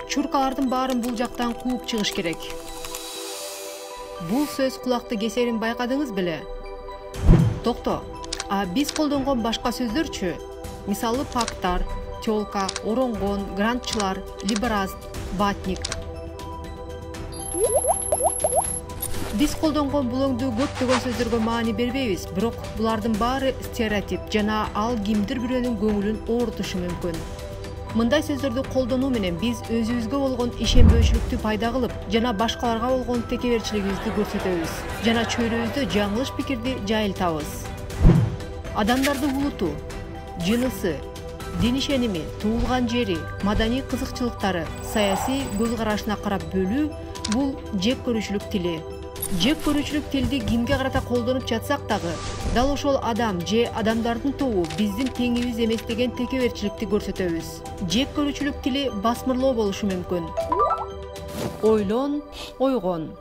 чуркалардын баарын бул жактан кууп чыгыш керек. Бул сөз кулакты кесерин байкадыңыз беле? Токто, биз колдонгон башка сөздөрчү? Мисалы пактар, тёлка, оронгон, грантчылар, либераст, батник. Биз колдонгон бул өңдүү көптөгөн сөздөргө маани бербейбиз, бирок булардын баары стереотип жана ал кимдир бирөөнүн көңүлүн оорутушу мүмкүн. Мындай сөздөрдү колдонуу менен биз өзүбүзгө болгон ишенбөөчүлүктү пайда кылып, жана башкаларга болгон текеберчилигибизди көрсөтөбүз, жана чөйрөбүздө жаңылыш пикирди жайылтабыз. Адамдарды улуту, жынысы, дин ишеними, туулган жери, маданий кызыкчылыктары, саясий көз карашына карап бөлүү — бул жек көрүүчүлүк тили. Жек көрүүчүлүк тилди кимге карата колдонуп жатсак дагы, дал ошол адам же адамдардын тобу биздин теңибиз эмес деген текеберчиликти көрсөтөбүз. Жек көрүүчүлүк тили басмырлоо болушу мүмкүн. Ойлон, ойгон.